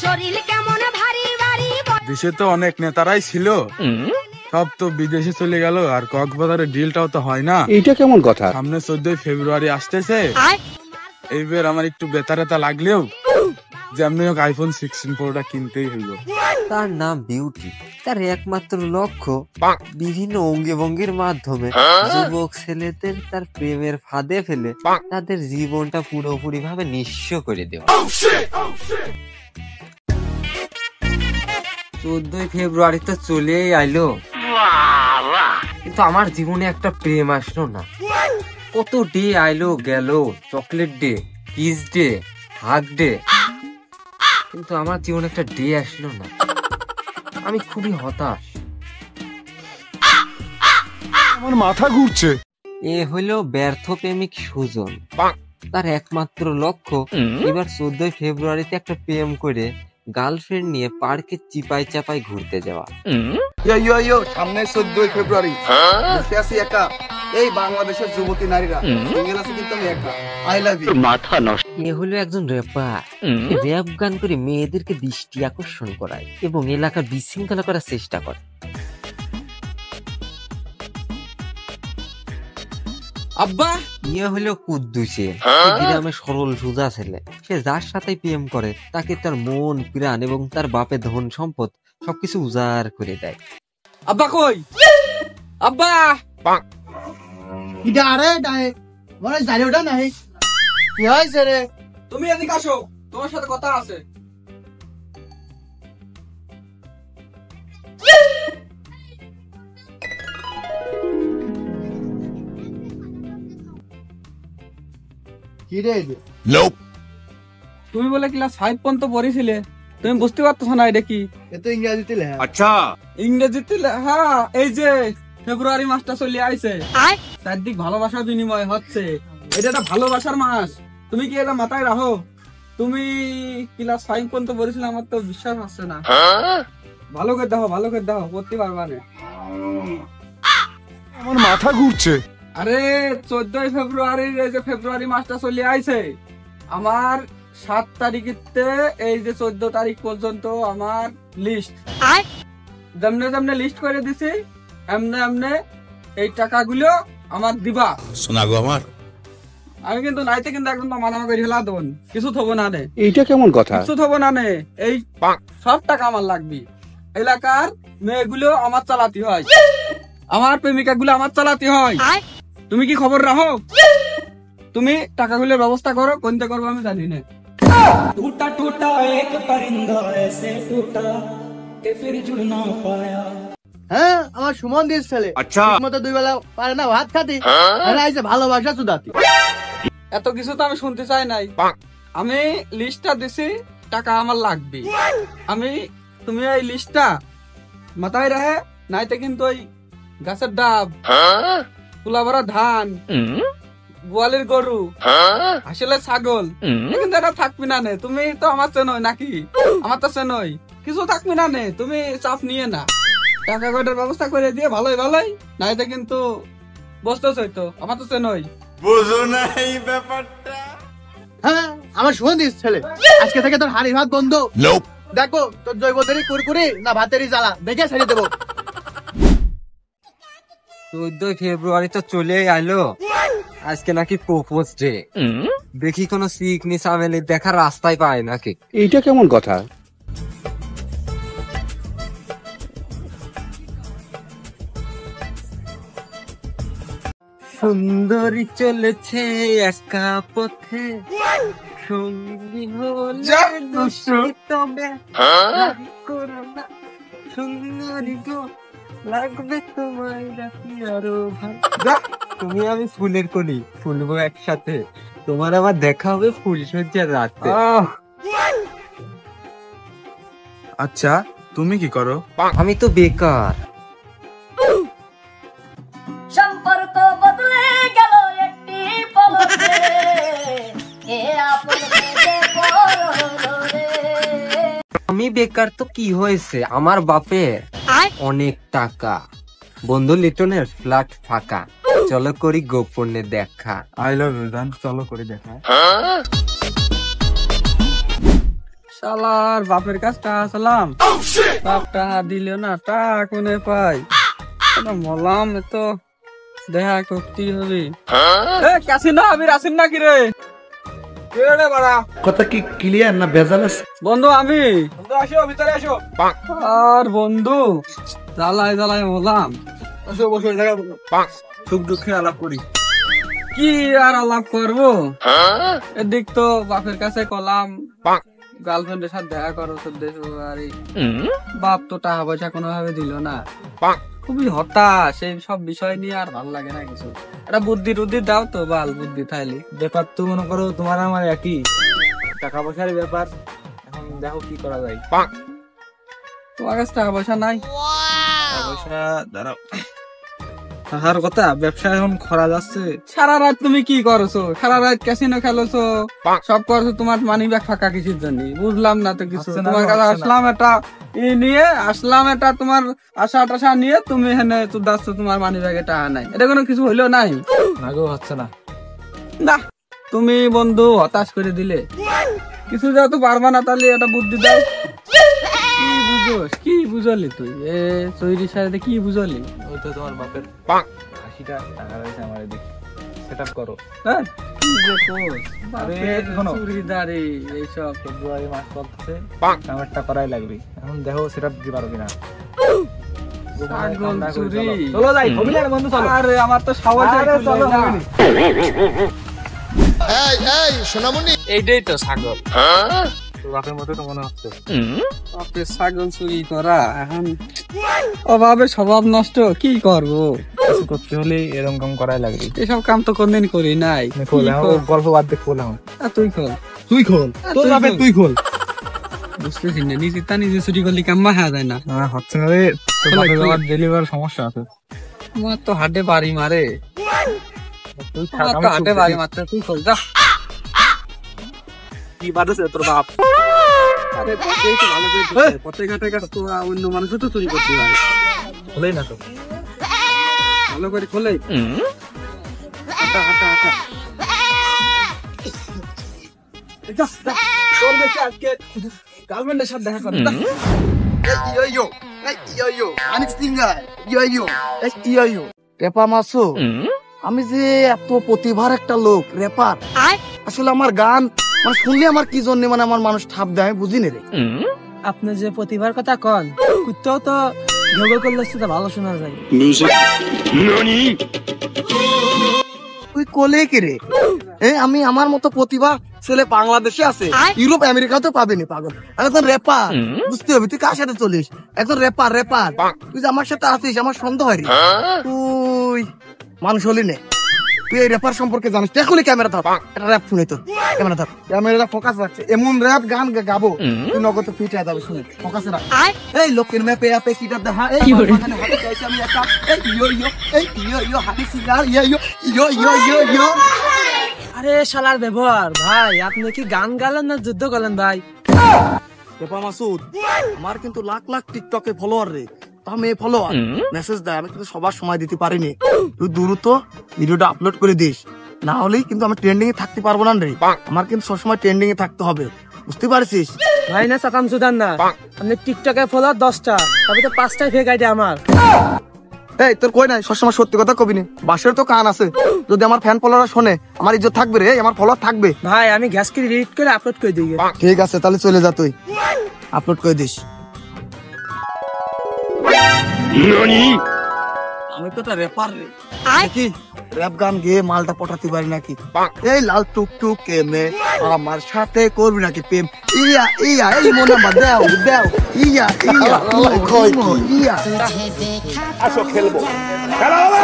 শরীর কেমন ভারী ভারী। দেশে তো অনেক নেতারাই ছিল, সব তো বিদেশে চলে গেল, আর কক্সবাজারের ডিলটাও তো হয় না। এইটা কেমন কথা? সামনে 14 ফেব্রুয়ারি আসতেছে, এইবার আমার একটু বেতারেতা লাগলেও যেমনি হোক আইফোন 16 প্রোটা কিনতেই হইল। তার নাম বিউটি। তার একমাত্র লক্ষ্য বিভিন্ন অঙ্গে ভঙ্গির মাধ্যমে যুবক ছেলেদের তার প্রেমের ফাঁদে ফেলে তাদের জীবনটা পুরোপুরি ভাবে নিঃস্ব করে দেওয়া। 14 ফেব্রুয়ারি তো চলেই আইলো, কিন্তু আমার জীবনে একটা প্রেম আসলো না। কত ডে আইলো গেল, chocolate day, kiss day, hug day, কিন্তু আমার জীবনে একটা ডে আসলো না। আমি খুবই হতাশ। আমার মাথা ঘুরছে। এ হলো ব্যর্থ প্রেমিক সুজন। তার একমাত্র লক্ষ্য এবার 14 ফেব্রুয়ারিতে একটা প্রেম করে গার্লফ্রেন্ড নিয়ে পার্কে চিপাই চাপাই ঘুরতে যাওয়া। সামনে 14 ফেব্রুয়ারি বসে আছি একা, এই বাংলাদেশের যুবতী নারীরা সিঙ্গেল আছে, কিন্তু আমি একা। I love you. মাথা নষ্ট। এ হলো একজন র্যাপার। র্যাপ গান করে মেয়েদেরকে দৃষ্টি আকর্ষণ করায় এবং এলাকার বিশৃঙ্খলা করার চেষ্টা করে। আব্বা, ইয়ে হলো কুদ্দুসে, গ্রামে সরল সোজা ছেলে। সে যার সাথে প্রেম করে তাকে তার মন প্রাণ এবং তার বাপের ধন সম্পদ সবকিছু উজাড় করে দেয়। আব্বা কই? আব্বা, কি হয়েছে রে? তুমি এদিকে আসো, তোমার সাথে কথা আছে। কি রে? তুমি বলে ক্লাস 5 পর্যন্ত পড়েছিলে, তুমি বুঝতে পারতেছো না এটা কি? এ তো ইংরেজিতে লেখা। আচ্ছা, ইংরেজিতে হ্যাঁ, এই যে ফেব্রুয়ারি মাসটা চলে আইছে, চারদিক ভালোবাসার বিনিময় হচ্ছে, এটা একটা ভালোবাসার মাস। তুমি কি এটা মাথায় রাখো? তুমি ক্লাস 5 পর্যন্ত পড়েছিলে, আমার তো বিশ্বাস হচ্ছে না। ভালো করে দেখো, ভালো করে দেখো, পড়তে পারবা না। আমার মাথা ঘুরছে। আরে 14 ফেব্রুয়ারির এই যে ফেব্রুয়ারি মাসটা চলে আইছে, আমার 7 তারিখেতে এই যে 14 তারিখ পর্যন্ত আমার লিস্ট, যেমনে যেমনে লিস্ট করে দিছি এমনে এমনে এই টাকাগুলো আমার দিবা। শোনা গো আমার, আমি কিন্তু নাইতে কিন্তু একদম মাথা করে হেলা দেবন, কিছু থবো না নে। এইটা কেমন কথা? কিছু থবো না নে, এই সব টাকা আমার লাগবে। এলাকার মেয়েগুলো আমার চালাতে হয়, আমার প্রেমিকা গুলো আমার চালাতে হয়। তুমি কি খবর রাখো? তুমি টাকাগুলোর ব্যবস্থা করো, কোনটা করবো আমি জানি না। टूटा टूटा एक परिंदा ऐसे टूटा कि फिर जुड़ ना पाया। হ্যাঁ, আমার সুমন দিস ছেলে। আচ্ছা, মতো 2 বেলা পারে না ভাত খাতি, আর আইছে ভালোবাসা চুদাতি। এত কিছু তো আমি শুনতে চাই নাই। আমি লিস্টটা দিছি, টাকা আমার লাগবে। তুমি এই লিস্টটা মাথায় রাখে, নাইতে কিন্তু ওই গাছের ডাব, তুলা ভরা ধান, গোয়ালের গরু, আসলে ছাগল, কিন্তু এটা থাকবি না নে। তুমি তো আমার চেনই নাকি? আমার তো চেনই, কিছু থাকবি না নে। তুমি চাপ নিয়ে না, টাকা কয়টার ব্যবস্থা করে দিয়ে ভালোই ভালোই, নাইতে কিন্তু বসতে চাইতো। আমার তো চেনই, বুঝো না এই ব্যাপারটা। হ্যাঁ, আমার সুমন দিস ছেলে। আজকে থেকে তোর হাড়ি ভাত বন্ধ। দেখো তোর জৈবদেরই কুরকুরি না ভাতেরই জ্বালা, দেখে ছেড়ে দেবো। 14 ফেব্রুয়ারি তো চলেই আইলো, আজকে নাকি প্রপোজ ডে। দেখি কোনো সিকনি সামেলি দেখার রাস্তায় পায় নাকি। এইটা কেমন কথা? সুন্দরী চলেছে একা পথে, সঙ্গী হলে দুষ্টু তবে করো না। সুন্দরী গো, লাগবে তোমায় রাখি আরো ভালো। তুমি আমি ফুলের কলি, ফুলবো একসাথে, তোমার আমার দেখা হবে ফুলসজ্জার রাতে। আচ্ছা, তুমি কি করো? আমি তো বেকার। সম্পর্ক বদলে গেল একটি পলকে, এ আপন যে পরলো রে। আমি বেকার তো কি হয়েছে, আমার বাপের অনেক টাকা, বন্ধু লিটনের ফ্ল্যাট ফাঁকা, চলো করি গোপনে দেখা। আই লাভ ইউ জান, চলো করে দেখা। শালার বাপের কাছ টাকা চালাম, বাপ টাকা দিল না, টাকা কোনে পাই? মলাম তো দেখা করতে হবে। কাসিনা আমির আসেন নাকি রে? কথা কি ক্লিয়ার না ভেজাল আছে? বন্ধু আমি আসো, ভিতরে আসো। আর বন্ধু জ্বালায় জ্বালায় মলাম। আসো, বসে সুখ দুঃখে আলাপ করি। কি আর আলাপ করবো? এদিক তো বাপের কাছে কলাম গার্লফ্রেন্ডের সাথে দেখা করো, বাপ তো টাকা পয়সা কোনোভাবে দিল না। খুবই হতাশ, এই সব বিষয় নিয়ে আর ভালো লাগে না কিছু। একটা বুদ্ধি টুদ্ধি দাও তো, বাল বুদ্ধি থাইলে। ব্যাপার তো মনে করো তোমার আমার একই, টাকা পয়সার ব্যাপার। এখন দেখো কি করা যায়। তোমার কাছে টাকা পয়সা নাই? টাকা পয়সা দাঁড়াও, টাকার কথা, ব্যবসা এখন খরা যাচ্ছে। সারা রাত তুমি কি করছো? সারা রাত ক্যাসিনো খেলেছো, সব করছো, তোমার মানি ব্যাগ ফাঁকা কিছুর জন্য? বুঝলাম না তো কিছু। তোমার কাছে আসলাম এটা নিয়ে, আসলাম এটা তোমার আশা টাশা নিয়ে, তুমি এখানে যাচ্ছ, তোমার মানি ব্যাগে টাকা নাই। এটা কোনো কিছু হইলো নাই? না গো, হচ্ছে না। না, তুমি বন্ধু হতাশ করে দিলে। কিছু যেহেতু পারবা না, তাহলে এটা বুদ্ধি দাও। কি বুঝোস? কি বুঝলি তুই? চৈরির সাথে কি বুঝলি? ওই তো তোমার বাপের 80টা টাকা রয়েছে আমার এদিকে, সেট আপ করো। হ্যাঁ, কি যে কোস? আরে, শোনো, চুরিদারি এইসব ফেব্রুয়ারি মাস চলতেছে, কামেরটা করাই লাগবে। এখন দেখো সেট আপ দিতে পারো কিনা। ছাগল চুরি। চলো যাই, অভিনয় বন্ধু, চলো। আরে আমার তো সাহস চলো, এইটাই তো ছাগল। তোর বাপের মতো তো মনে হচ্ছে। বাপরে, ছাগল চুরি করা এখন অভাবে স্বভাব নষ্ট, কি করবো? কিছু করতে হলে এরকম কাম করাই লাগবে। এসব কাম তো কোনদিন করি নাই। গল্প বাদ দিয়ে খোল এখন। তুই খোল, তুই খোল, তোর বাপের তুই খোল। বুঝতেছি না, নিজে তা নিজে চুরি করলে কাম্মা হা যায় না। হচ্ছে না রে, তোর বাপের বাবার ডেলিভার সমস্যা আছে। আমার তো হাটে বাড়ি মারে, তুই আমার তো হাটে বাড়ি মারতে। তুই খোল, যা। কি বাদেছে তোর বাপ? আরে পথে তো ভালো করে দিতে, পথে ঘাটে ঘাটে তো অন্য মানুষও তো চুরি করতে পারে। খোলেই না তো, ভালো করে খোলে। হাঁটা হাঁটা হাঁটা। যা, যা। তোর বেশি আজকে গার্লফ্রেন্ডের সাথে দেখা করে। যা। রেপা মাসু, আমি যে এত প্রতিভার একটা লোক রেপার, আসলে আমার গান মানে শুনলে আমার কি জন্য মানে আমার মানুষ ঠাপ দেয় আমি বুঝি রে। আপনি যে প্রতিভার কথা কন, কুত্তাও তো যোগ করলে সেটা ভালো শোনা যায়। তুই কোলে কে রে? আমি আমার মতো প্রতিভা ছেলে বাংলাদেশে আছে, ইউরোপ আমেরিকাতেও পাবেনি পাগল। একজন রেপার, বুঝতে হবে। তুই কার সাথে চলিস? একজন রেপার। তুই যে আমার সাথে আছিস, আমার সন্দেহ হয় রে। তুই মানুষ হলি নে, তুই এই রেপার সম্পর্কে জানিস? এখনই ক্যামেরা ধর, একটা র্যাপ শুনে তোর। ক্যামেরা ধর, ক্যামেরা ফোকাস রাখছে। এমন র্যাপ গান গাবো তুই নগদ ফিট হয়ে যাবে। শুনে ফোকাসে রাখ। এই লোকের ম্যাপে আপে কিটা দেখা, এই মাঝখানে হাতে চাইছি আমি একটা, এই ইয়ো ইয়ো, এই ইয়ো ইয়ো হাতে সিগার, ইয়ো ইয়ো ইয়ো ইয়ো ইয়ো ইয়ো। আরে শালার ব্যবহার ভাই, আপনি কি গান গালেন না যুদ্ধ করলেন ভাই? রেপা মাসুদ, আমার কিন্তু লাখ লাখ টিকটকে ফলোয়ার রে। আমি ফলোয়ার মেসেজ দেয়, আমি কিন্তু সবার সময় দিতে পারিনি। তুই দ্রুত ভিডিওটা আপলোড করে দিস, না হলেই কিন্তু আমি ট্রেন্ডিং এ থাকতে পারবো না রে। আমার কিন্তু সবসময় ট্রেন্ডিং এ থাকতে হবে, বুঝতে পারছিস? ভাই না চাকাম সুদান না, আপনি টিকটকে ফলোয়ার 10টা, তবে তো 5টাই ফেক আইডি আমার। এই তোর কই নাই, সবসময় সত্যি কথা কবি নি, বাসের তো কান আছে। যদি আমার ফ্যান ফলোয়ার শোনে, আমার ইজ্জত থাকবে রে, আমার ফলোয়ার থাকবে। ভাই আমি গ্যাস কি রিড করে আপলোড করে দিই। ঠিক আছে, তাহলে চলে যা, তুই আপলোড করে দিস। আমি তো রেপার রে, দেখি র্যাপ গান গেয়ে মালটা পটাতে পারি নাকি। এই লাল টুকটুক কেমে আমার সাথে করবি নাকি প্রেম? ইয়া ইয়া, এই মনে আমার দেও দেও, ইয়া ইয়া ইয়া। আসো খেলবো, খেলা হবে,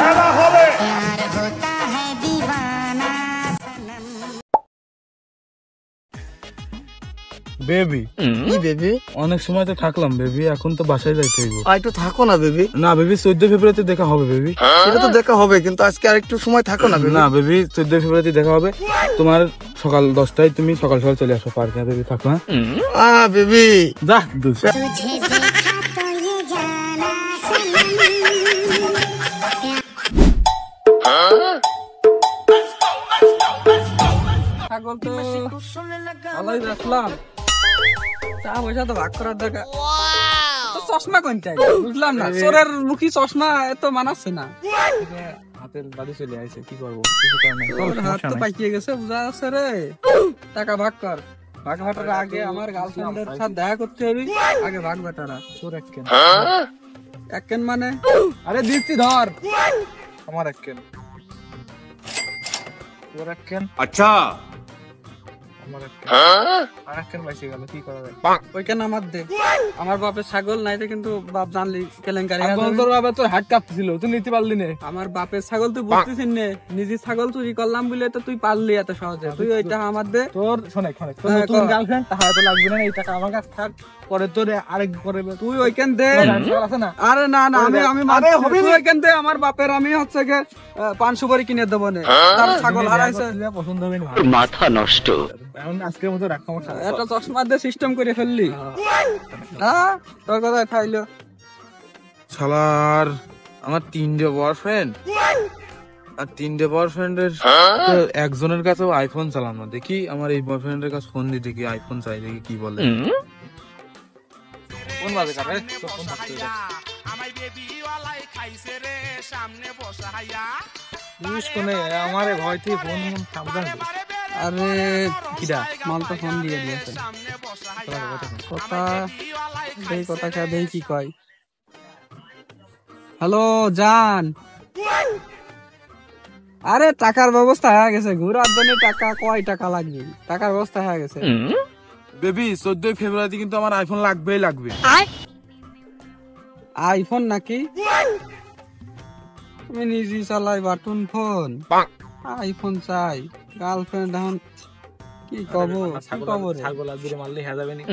খেলা হবে। বেবি, কি বেবি? অনেক সময় তো থাকলাম বেবি, এখন তো বাসায় যাইতে হইব। একটু থাকো না বেবি। না বেবি, 14 ফেব্রুয়ারিতে দেখা হবে বেবি। সেটা তো দেখা হবে, কিন্তু আজকে আর একটু সময় থাকো না বেবি। না বেবি, 14 ফেব্রুয়ারিতে দেখা হবে। তোমার সকাল 10টায় তুমি সকাল সকাল চলে আসো পার্কে। বেবি থাকো, হ্যাঁ বেবি। যা দুস। ছাগল তো ভালোই বেচলাম, চা পয়সা তো ভাগ করার দরকার। তো চশমা কোনটাই বুঝলাম না, চোরের মুখী চশমা এত মানাচ্ছে না। হাতের বাড়ি চলে আসে, কি করবো, কিছু করার নাই। তোর হাত তো পাকিয়ে গেছে বুঝা যাচ্ছে রে। টাকা ভাগ কর, ভাগ বাটার আগে আমার গার্লফ্রেন্ডের সাথে দেখা করতে হবে, আগে ভাগ বাটারা। তোর এক কেন? এক কেন মানে? আরে দিচ্ছি ধর, আমার এক কেন, তোর এক কেন, अच्छा আমার এক কেন, আর এক কেন বেঁচে গেল, কি করা যায়? ওই কেন আমার দে, আমার বাপের ছাগল নাইতে কিন্তু বাপ জানলি কেলেঙ্কারি হয়ে ছাগল যাবে। তোর বাবা তোর হাত কাঁপছিল, তুই নিতে পারলি না। আমার বাপের ছাগল তুই বুঝতেছিস নে, নিজের ছাগল চুরি করলাম বলে তো তুই পারলি এত সহজে। তুই ওইটা আমার দে। তোর শোনে শোনে, তোর হ্যাঁ, নতুন কর। গার্লফ্রেন্ড, টাকা তো লাগবে না, এই টাকা আমার কাছে থাক, পরে তোর আরেক পরে তুই ওইখান দে। আছে না। আরে না না, আমি আমি আরে মানছি। হবে তুই না। ওইখান দে, আমার বাপের আমি হচ্ছে গিয়ে পান সুপারি কিনে দেবো নে। তার ছাগল হারাইছে, পছন্দ হবে না, माथा नष्ट এখন আজকের মতো রাখ, সমস্যা নাই। একটা চশমা দিয়ে সিস্টেম করে ফেললি। হ্যাঁ, তোর কথায় খাইলো। শালার আমার 3টে বয়ফ্রেন্ড, আর 3টে বয়ফ্রেন্ডের একজনের কাছেও আইফোন চালানো। দেখি আমার এই বয়ফ্রেন্ডের কাছে ফোন দিয়ে দেখি, আইফোন চাই, দেখি কি বলে। কোন বাজে কারে তো ফোন ধরতে দে। বুঝ কোনে আমারে ভয় থেকে ফোন সাবধান দে। আরে কিডা মাল তো ফোন দিয়ে দিয়েছে। কথা এই কথা কে দেই কি কয়। হ্যালো জান, আরে টাকার ব্যবস্থা হয়ে গেছে, ঘুরার জন্য টাকা কয় টাকা লাগবে, টাকার ব্যবস্থা হয়ে গেছে। বেবি 14 ফেব্রুয়ারিতে কিন্তু আমার আইফোন লাগবেই লাগবে। আইফোন নাকি? আমি নিজে চালাই বাটন ফোন, আইফোন চাই। গার্লফ্রেন্ড এখন কি কব, কি কব রে? ছাগল আর দিলে মারলে হয়ে যাবে নি।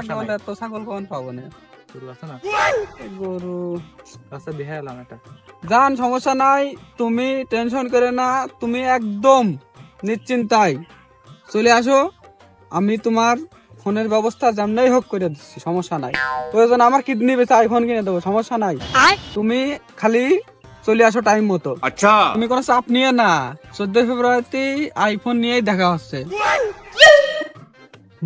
ছাগল এত ছাগল কোন পাবো না, তোর আছে না, গরু। রাস্তা দেখে এলাম এটা। জান সমস্যা নাই, তুমি টেনশন করে না, তুমি একদম নিশ্চিন্তায় চলে আসো। আমি তোমার ফোনের ব্যবস্থা যেমনই হোক করে দিচ্ছি, সমস্যা নাই। প্রয়োজন আমার কিডনি বেচে আইফোন কিনে দেবো, সমস্যা নাই। তুমি খালি চলে আসো টাইম মতো। अच्छा তুমি কোনো চাপ নিয়ে না, 14 ফেব্রুয়ারিতে আইফোন নিয়েই দেখা হচ্ছে।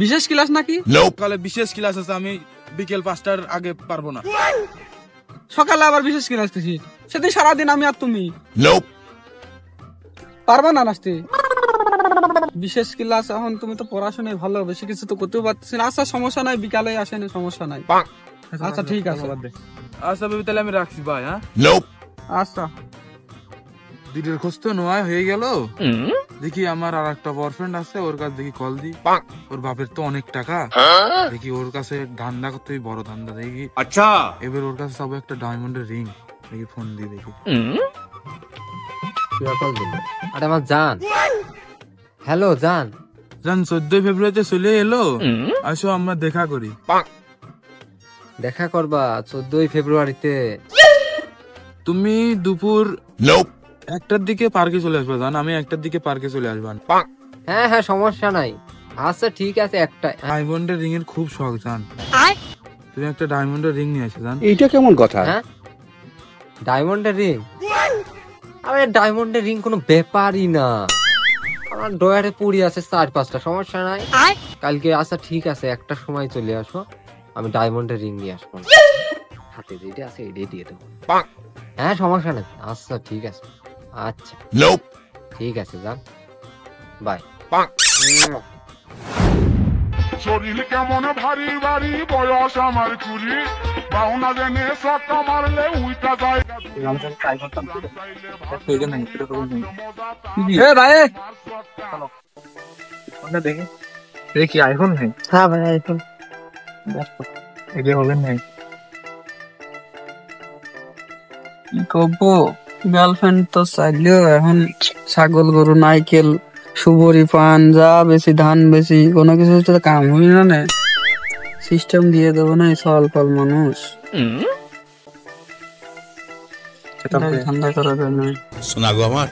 বিশেষ ক্লাস নাকি? সকালে বিশেষ ক্লাস আছে, আমি বিকেল 5টার আগে পারবো না। সকালে আবার বিশেষ ক্লাস দিছি, সেদিন সারাদিন আমি আর তুমি পারবা না নাচতে। বিশেষ ক্লাস এখন তুমি তো পড়াশোনায় ভালো, বেশি কিছু তো করতেও পারতেছি না। আচ্ছা সমস্যা নাই, বিকালে আসেনি, সমস্যা নাই। আচ্ছা ঠিক আছে। আচ্ছা বেবি তাহলে আমি রাখছি, বাই। হ্যাঁ আচ্ছা দিদির খোঁজ তো নয় হয়ে গেল। দেখি আমার আর একটা বয়ফ্রেন্ড আছে, ওর কাছে দেখি কল দি। ওর বাপের তো অনেক টাকা, দেখি ওর কাছে ধান্দা করতে বড় ধান্দা। দেখি अच्छा এবার ওর কাছে সব একটা ডায়মন্ডের রিং, দেখি ফোন দিয়ে দেখি। আরে আমার জান, হ্যালো জান। জান 14 ফেব্রুয়ারিতে চলে এলো, আসো আমরা দেখা করি। দেখা করবা 14 ফেব্রুয়ারিতে? তুমি দুপুর 1টার দিকে পার্কে চলে আসবে জান, আমি 1টার দিকে পার্কে চলে আসবেন। হ্যাঁ হ্যাঁ সমস্যা নাই। আচ্ছা ঠিক আছে। একটা ডায়মন্ডের রিং এর খুব শখ জান, তুমি একটা ডায়মন্ডের রিং নিয়ে আসো জান। এইটা কেমন কথা হ্যাঁ ডায়মন্ডের রিং? আরে ডায়মন্ডের রিং কোনো ব্যাপারই না, আমার ডয়ারে পড়ি আছে 4-5টা, সমস্যা নাই। কালকে আচ্ছা ঠিক আছে, একটা সময় চলে আসো, আমি ডায়মন্ডের রিং নিয়ে আসবো। হাতে যেটা আছে এটাই দিয়ে দেবো। হ্যাঁ সমস্যা নাই। আচ্ছা ঠিক আছে, আচ্ছা ঠিক আছে যান, বাই। শরীর কেমন ভারী ভারী, বয়স আমার 20, পাওনা জেনে সক্কা মারলে উইটা যায়। এ ভাই দেখি দেখি আইফোন নেই। হ্যাঁ ভাই আইফোন এগে হবে নাই। কি করবো, গার্লফ্রেন্ড তো চাইলেও এখন ছাগল গরু নাইকেল সুবরি পান যা বেশি ধান বেশি কোনো কিছু তো কাম হই না, সিস্টেম দিয়ে দেবো না। সল ফল মানুষ ঠান্ডা করা যায় না। শোনা গো আমার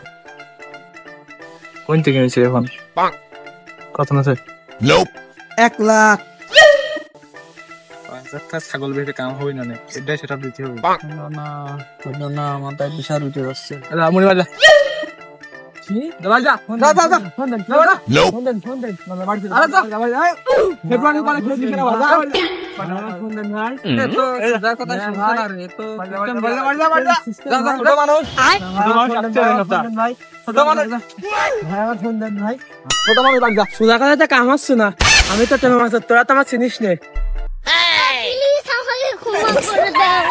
কোন থেকে নিয়েছে এখন? কত আছে? 1 লাখ। 5,000 টাকা ছাগল বেঁচে কাম হবে না, সেটাই সেটা দিতে হবে। না মাথায় বিশাল উঠে যাচ্ছে। আমুনি বাজা কি ভাই যা যা যা যা ফোন দেন ফোন দেন আরে যা ভাই ফেব্রুয়ারি পরে ফোন দিছ না বাবা ফোন দেন ভাই তো যা কথা শুনছ না রে তো যা যা ছোট মানুষ ভাই ছোট মানুষ ভাই আমার ফোন দেন ভাই ছোট মানুষ বাগ যা সুজা কথা তো কাম হচ্ছে না আমি তো টেমে মাছ তোরা তো আমার চিনিস নে প্লিজ আমাকে ক্ষমা করে দাও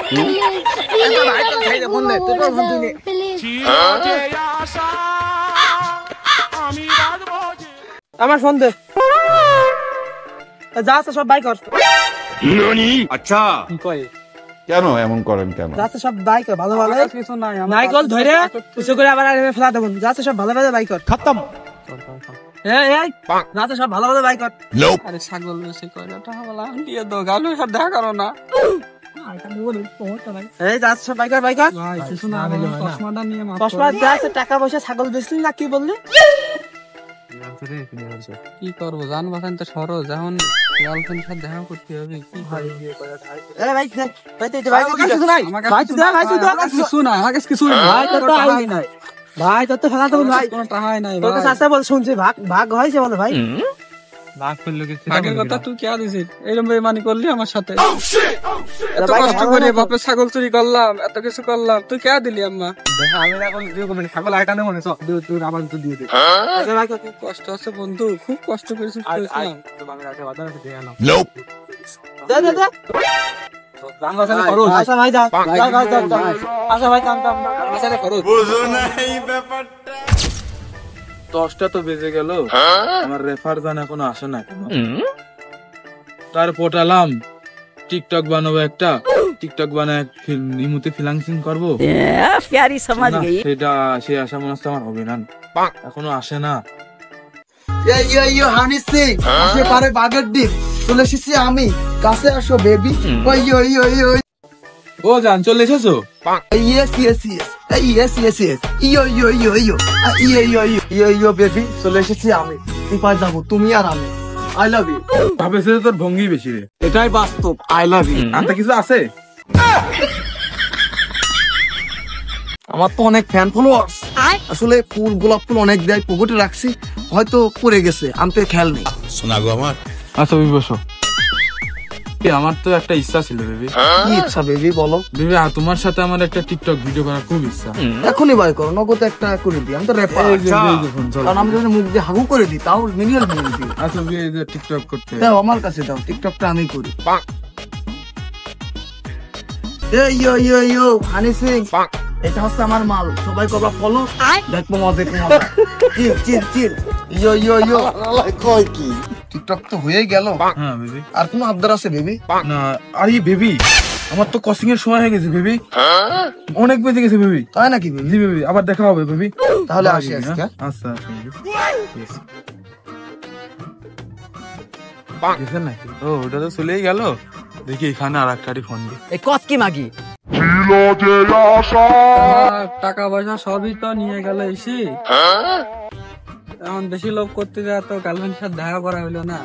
প্লিজ ফোন দে তুই ফোন দিনে আমার ফোন দে যা আছে সব বাই কর আচ্ছা কি কয় কেন এমন করেন কেন যা আছে সব বাই কর ভালো ভালো কিছু নাই নাই কল ধরে কিছু করে আবার এনে ফেলা দেব যা আছে সব ভালো ভালো বাই কর খতম এই এই যা আছে সব ভালো ভালো বাই কর আরে ছাগল বেশি কয়টা বলা দিয়ে দাও গালু সব দেখা করো না এই যা আছে সব বাই কর ভাই কিছু না চশমাটা নিয়ে মাপ চশমা যা আছে টাকা পয়সা ছাগল বেচলি না কি বললি কি করবো জান বাসান তো সরজ এখন গার্লফ্রেন্ড সাথে দেখা করতে হবে কি ভাই ভাই কিছু নাই কিছু নাই আমার কাছে কিছু নাই ভাই তোর তো ফেলা তো ভাই কোনো টাকাই নাই তোর কাছে আসা বল শুনছি ভাগ ভাগ হয়েছে বলো ভাই ভাগ করলো কি ভাগের কথা তুই কে দিছিস এরকম বেমানি করলি আমার সাথে এত কষ্ট করে বাপে ছাগল চুরি করলাম এত কিছু করলাম তুই কে দিলি আম্মা আমি এখন ছাগল আইটানে মনে তুই আবার তুই দিয়ে দে ভাই খুব কষ্ট আছে বন্ধু খুব কষ্ট করেছিস আচ্ছা ভাই যা আচ্ছা ভাই কাম কাম বুঝো না এই ব্যাপারটা 10টা তো বেজে গেল আমার রেফার জান এখনো আসে না কেন তার পটালাম টিকটক বানাবো একটা টিকটক বানায় ইমুতে ফ্রিল্যান্সিং করবো প্যারি সমাজ গই সেটা সে আশা মনে হচ্ছে আমার হবে না এখনো আসে না হানি সিং আসে পারে বাগের ডিম চলে এসেছি আমি কাছে আসো বেবি ও জান চলে এসেছো yes yes yes yes yes yes yo baby চলে এসেছি আমি কোথায় যাবো তুমি আর আমি আই লাভ ইউ ভাবেছে তোর ভঙ্গি বেশি রে এটাই বাস্তব আই লাভ ইউ আর কিছু আছে আমার তো অনেক ফ্যান ফলোয়ার্স আসলে ফুল গোলাপ ফুল অনেক দেয় পকেটে রাখছি হয়তো পড়ে গেছে আনতে খেয়াল নেই শোনা গো আমার আচ্ছা তুমি বসো আমার তো একটা ইচ্ছা ছিল বেবি কি ইচ্ছা বেবি বলো বেবি তোমার সাথে আমার একটা টিকটক ভিডিও করার খুব ইচ্ছা এখনই বাই করো নগদ একটা করে দিই আমি তো র্যাপার কারণ আমি যদি মুখ দিয়ে হাগু করে দিই তাও মিনিমাল ভিডিও দিই আচ্ছা টিকটক করতে দাও আমার কাছে দাও টিকটকটা আমি করি এই ইয়ো হানি সিং এটা হচ্ছে আমার মাল সবাই কবা ফলো দেখবো মজা চিল ইয়ো কই কি টিকটক তো হয়ে গেল হ্যাঁ বেবি আর কোনো আবদার আছে বেবি না আরে বেবি আমার তো কসিং এর সময় হয়ে গেছে বেবি অনেক বেজে গেছে বেবি তাই নাকি বেবি জি বেবি আবার দেখা হবে বেবি তাহলে আসি আজকে আচ্ছা গেছেন নাকি ও ওটা তো চলেই গেল দেখি এখানে আর একটা ফোন দি এই কস কি মাগি ছিল যে আশা টাকা পয়সা সবই তো নিয়ে গেল এসে এখন বেশি লোভ করতে যায় তো গার্লফ্রেন্ড সাথে দেখা করা হলো না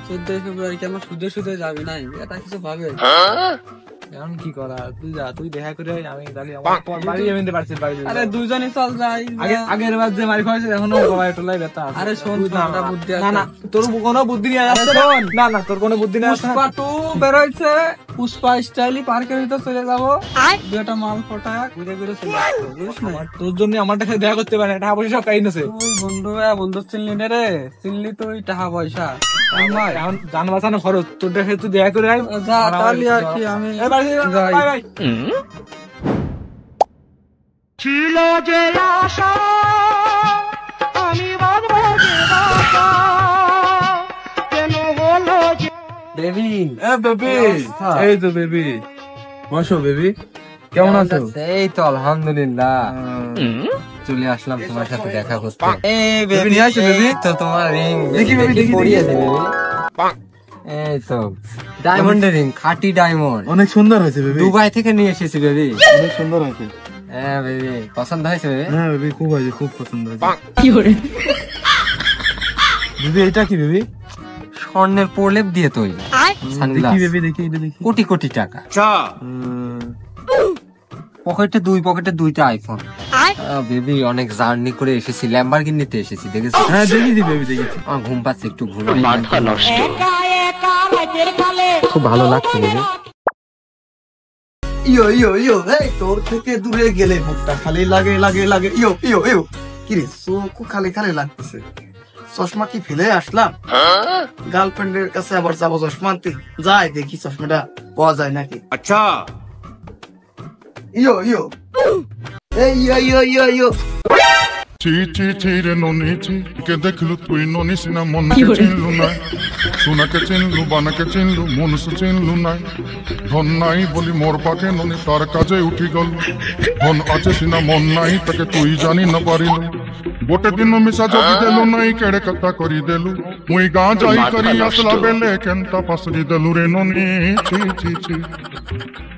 14 ফেব্রুয়ারি কেন সুদে সুদে যাবি নাই এটা কিছু ভাবে এখন কি করা তুই যা তুই দেখা করে আমি তাহলে আমার বাড়ি এমনিতে পারছি বাড়ি আরে দুইজনই চল যাই আগের বার যে মারি খাইছে এখনো গলায় টোলাই ব্যথা আরে শোন একটা বুদ্ধি আছে না তোর কোনো বুদ্ধি নেই আসছে না তোর কোনো বুদ্ধি নেই পুষ্পা 2 বের হইছে পুষ্পা স্টাইলি পার্কের ভিতর চলে যাব দুইটা মাল ফটা ঘুরে ঘুরে চলে আসবো বুঝছ না তোর জন্য আমার টাকা দেখা করতে পারে টাকা পয়সা কাই নাছে ওই বন্ধু চিনলি না রে চিনলি তো ওই টাকা পয়সা আমার এখন জান বাঁচানো খরচ তোর দেখে তুই দেখা করে আই যা তাহলে আর কি আমি বাই ছিল যে আশা আমি বাঁধবো যে বাসা কেন হলো যে বেবি বেবি এই তো বেবি বসো বেবি কেমন আছো এই তো আলহামদুলিল্লাহ চলে আসলাম তোমার সাথে দেখা করতে এই বেবি নিয়ে আসো বেবি তো তোমার রিং দেখি বেবি দেখি পরিয়ে দে বেবি এই তো ডায়মন্ডের রিং খাঁটি ডায়মন্ড অনেক সুন্দর হয়েছে বেবি দুবাই থেকে নিয়ে এসেছি বেবি অনেক সুন্দর হয়েছে হ্যাঁ বেবি পছন্দ হয়েছে বেবি হ্যাঁ বেবি খুব হয়েছে খুব পছন্দ হয়েছে কি করে বেবি এটা কি বেবি স্বর্ণের প্রলেপ দিয়ে তৈরি দেখি বেবি দেখি এটা দেখি কোটি কোটি টাকা আচ্ছা পকেটে দুইটা আইফোন। বেবি অনেক জার্নি করে এসেছি, ল্যাম্বরগিনিতে এসেছি, দেখেছি? হ্যাঁ দেখেছি বেবি, দেখেছি। আমার ঘুম পাচ্ছে, একটু ঘুমাই। খুব ভালো লাগছে বেবি। ইয়ো ইয়ো ইয়ো, এই তোর থেকে দূরে গেলে মুখটা খালি লাগে লাগে লাগে। ইয়ো ইয়ো ইয়ো, কি রে চোখ খালি খালি লাগতেছে। চশমা কি ফেলে আসলাম? গার্লফ্রেন্ডের কাছে আবার যাবো চশমা আনতে, যাই দেখি চশমাটা পাওয়া যায় নাকি। अच्छा ইয়ো ইয়ো, এই ইয়ো ইয়ো ইয়ো ইয়ো। চি চি চি রে ননি চি, কে দেখলু তুই ননি সিনা মনকে চিনলু নাই, সোনাকে চিনলু বানাকে চিনলু মনুষ চিনলু নাই, ধন নাই বলি মোর পাকে ননি তার কাজে উঠি গল, ধন আছে সিনা মন নাই তাকে তুই জানি না পারিলু, গোটে দিন মিশা যোগি দেলু নাই কেড়ে কথা করি দেলু, মুই গাঁ যাই করি আসলা বেলে কেনতা ফাসরি দেলু রে ননি চি চি চি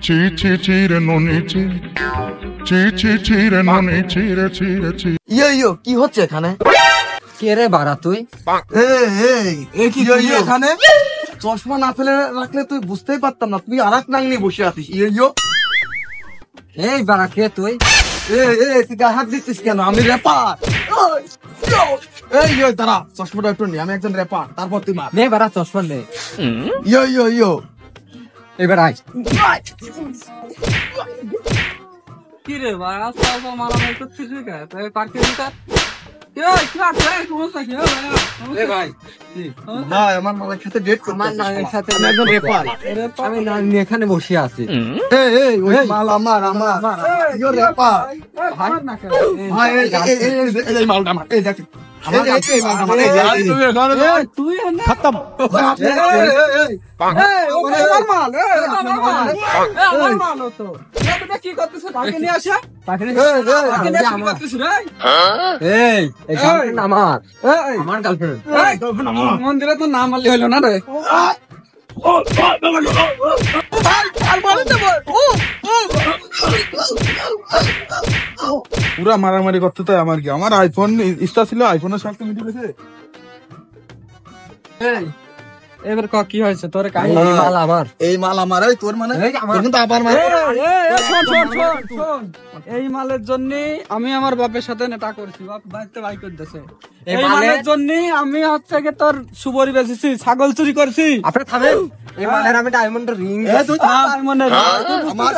চি চি চি রে ননি চি চি চি চি রে ননি চি রে চি রে চি। ইয়ো ইয়ো, কি হচ্ছে এখানে? কে রে বাড়া তুই? এই কি ইয়ো এখানে? চশমা না ফেলে রাখলে তুই বুঝতেই পারতাম না, তুই আর এক নাং নিয়ে বসে আছিস। ইয়ো ইয়ো, এই বাড়া কে তুই? তুই গায়ে হাত দিচ্ছিস কেন? আমি র্যাপার। এই ইয়ো দাঁড়া, চশমাটা একটু নি, আমি একজন র্যাপার, তারপর তুই মার। নে বাড়া চশমা নে। ইয়ো ইয়ো ইয়ো, এবার আয়। কি রে ভাই, আস্তে আস্তে মারামারি করছিস কেন? তুই পার্কের ভিতর কি আছে? সমস্যা কি? ভাই ভাই আমার মালের সাথে ডেট করতে আমার নামের সাথে আমি একজন র্যাপার। আমি না নিয়ে এখানে বসে আছি। এই ওই মাল আমার ইয়ো র্যাপার। ভাই এই মালটা আমার, এই দেখ আমার এই মালটা আমার, তুই খতম। কি করতেছ? তাকে নিয়ে আসা, আমার গার্লফ্রেন্ড। মন্দিরে তো নাম আনলে হইলো না রে। পুরা মারামারি করতে তো আমার কি, আমার আইফোন ইচ্ছা ছিল, আইফোনের সাথে মিটে গেছে। এবার কি হয়েছে তোর? এই মাল আমার, এই তোর মানে তোর কিন্তু আবার মাল। এই মালের জন্য আমি আমার বাপের সাথে নেটা করছি, বাপ বাড়িতে বাই করতেছে। এই মালের জন্য আমি হচ্ছে কি তোর সুবরি বেচেছি, ছাগল চুরি করছি। আপনি থামেন। এই মালের আমি ডায়মন্ডের রিং।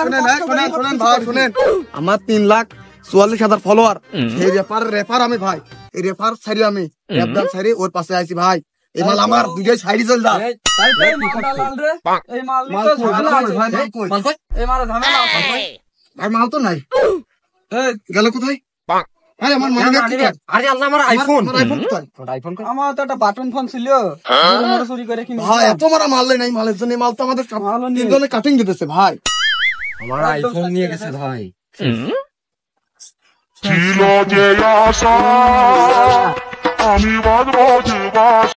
শুনেন ভাই, শুনেন, আমার 3,44,000 ফলোয়ার। সেই রেপার আমি ভাই, এই রেপার ছাড়ি আমি র্যাপদান ছাড়ি ওর পাশে আইছি ভাই। এই মাল আমার, দুটোই সাইডে চল যা। এই মাল মাল তো নাই, গেল কোথায়? আমার আইফোন আমার তো একটা বাটন ফোন ছিল, চুরি করে কিনে। ভাই এত মারা মাল নাই, মালের জন্য মাল তো আমাদের তিনজনে কাটিং দিতেছে ভাই। আমার আইফোন নিয়ে গেছে ভাই। ছিল যে আশা আমি বাঁধবো যে বাস।